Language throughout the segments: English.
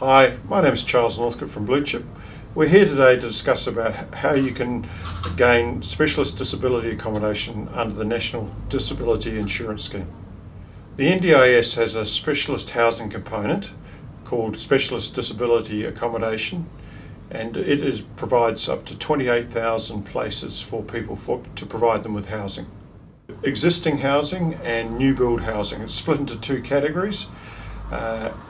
Hi, my name is Charles Northcote from BlueCHP. We're here today to discuss about how you can gain specialist disability accommodation under the National Disability Insurance Scheme. The NDIS has a specialist housing component called Specialist Disability Accommodation, and it provides up to 28,000 places for people to provide them with housing. Existing housing and new build housing. It's split into two categories.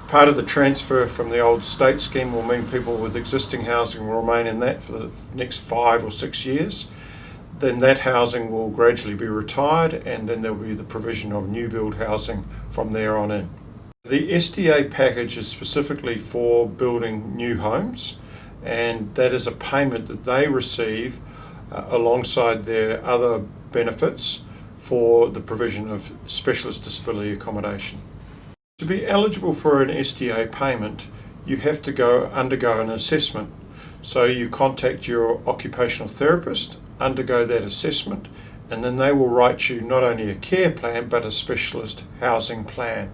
Part of the transfer from the old state scheme will mean people with existing housing will remain in that for the next 5 or 6 years. Then that housing will gradually be retired, and then there'll be the provision of new build housing from there on in. The SDA package is specifically for building new homes, and that is a payment that they receive alongside their other benefits for the provision of specialist disability accommodation. To be eligible for an SDA payment, you have to undergo an assessment. So you contact your occupational therapist, undergo that assessment, and then they will write you not only a care plan but a specialist housing plan.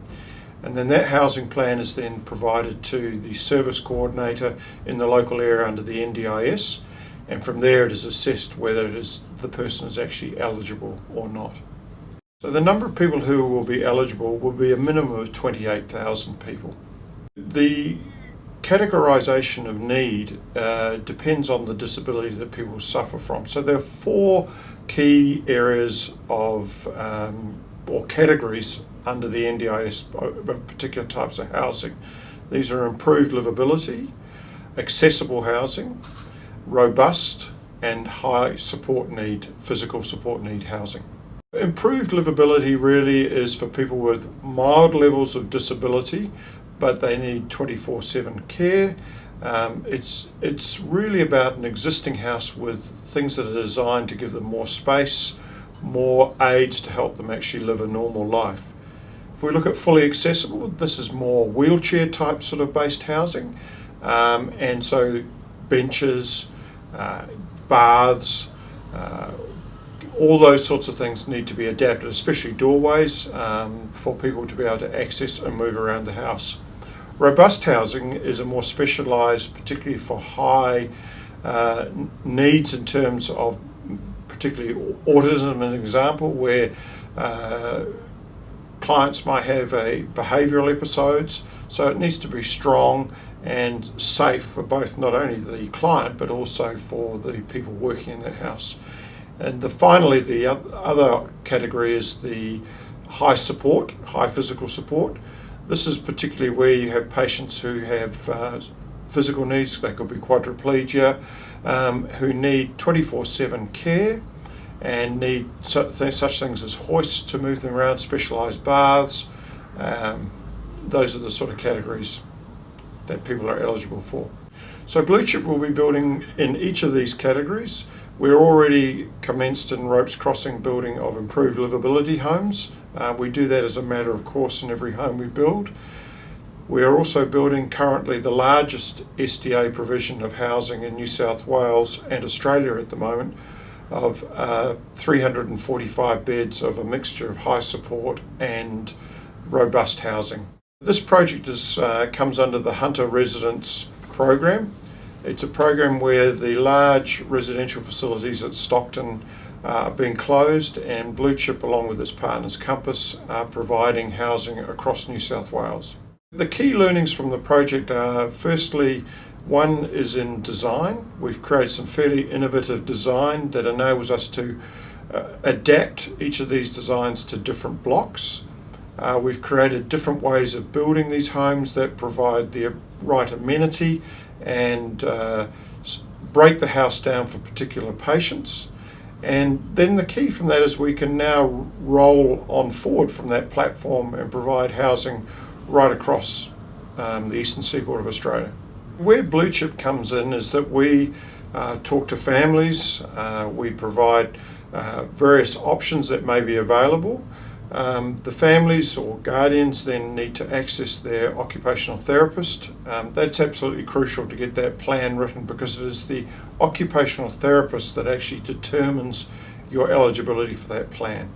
And then that housing plan is then provided to the service coordinator in the local area under the NDIS, and from there it is assessed whether the person is actually eligible or not. So the number of people who will be eligible will be a minimum of 28,000 people. The categorization of need depends on the disability that people suffer from. So there are 4 key areas of or categories under the NDIS of particular types of housing. These are improved livability, accessible housing, robust and high support need, physical support need housing. Improved livability really is for people with mild levels of disability, but they need 24/7 care. It's really about an existing house with things that are designed to give them more space, more aids to help them actually live a normal life. If we look at fully accessible, this is more wheelchair type sort of based housing, and so benches, baths, all those sorts of things need to be adapted, especially doorways, for people to be able to access and move around the house. Robust housing is a more specialised, particularly for high needs in terms of particularly autism, an example, where clients might have behavioural episodes, so it needs to be strong and safe for both not only the client but also for the people working in that house. And finally, the other category is the high physical support. This is particularly where you have patients who have physical needs, they could be quadriplegia, who need 24/7 care and need such things as hoists to move them around, specialised baths. Those are the sort of categories that people are eligible for. So BlueCHP will be building in each of these categories. We're already commenced in ropes crossing building of improved livability homes. We do that as a matter of course in every home we build. We are also building currently the largest SDA provision of housing in New South Wales and Australia at the moment, of 345 beds of a mixture of high support and robust housing. This project comes under the Hunter Residence program. It's a program where the large residential facilities at Stockton are being closed, and BlueCHP along with its partners Compass are providing housing across New South Wales. The key learnings from the project are, firstly, one is in design. We've created some fairly innovative design that enables us to adapt each of these designs to different blocks. We've created different ways of building these homes that provide the right amenity and break the house down for particular patients. And then the key from that is we can now roll on forward from that platform and provide housing right across the eastern seaboard of Australia. Where BlueCHP comes in is that we talk to families, we provide various options that may be available. The families or guardians then need to access their occupational therapist. That's absolutely crucial to get that plan written, because it is the occupational therapist that actually determines your eligibility for that plan.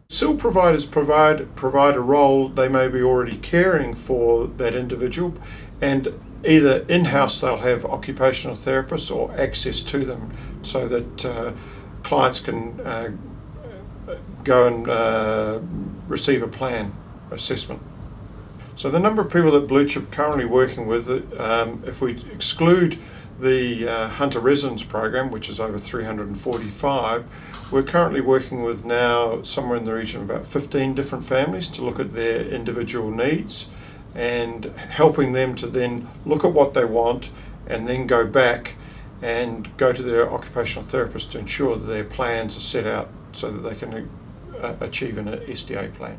SIL providers provide a role. They may be already caring for that individual, and either in-house they'll have occupational therapists or access to them so that clients can go and receive a plan assessment. So the number of people that BlueCHP currently working with, if we exclude the Hunter Residence Program, which is over 345, we're currently working with now somewhere in the region of about 15 different families to look at their individual needs and helping them to then look at what they want and then go back and go to their occupational therapist to ensure that their plans are set out so that they can achieve an SDA plan.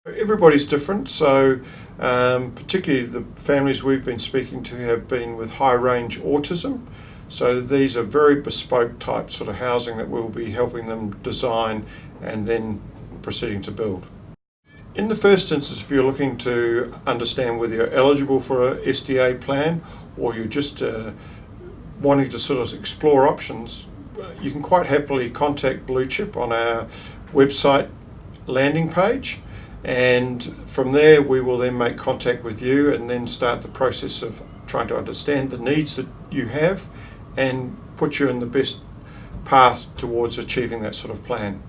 Everybody's different, so particularly the families we've been speaking to have been with high range autism. So these are very bespoke type sort of housing that we'll be helping them design and then proceeding to build. In the first instance, if you're looking to understand whether you're eligible for a SDA plan or you're just wanting to sort of explore options, you can quite happily contact BlueCHP on our website landing page. And from there we will then make contact with you and then start the process of trying to understand the needs that you have and put you in the best path towards achieving that sort of plan.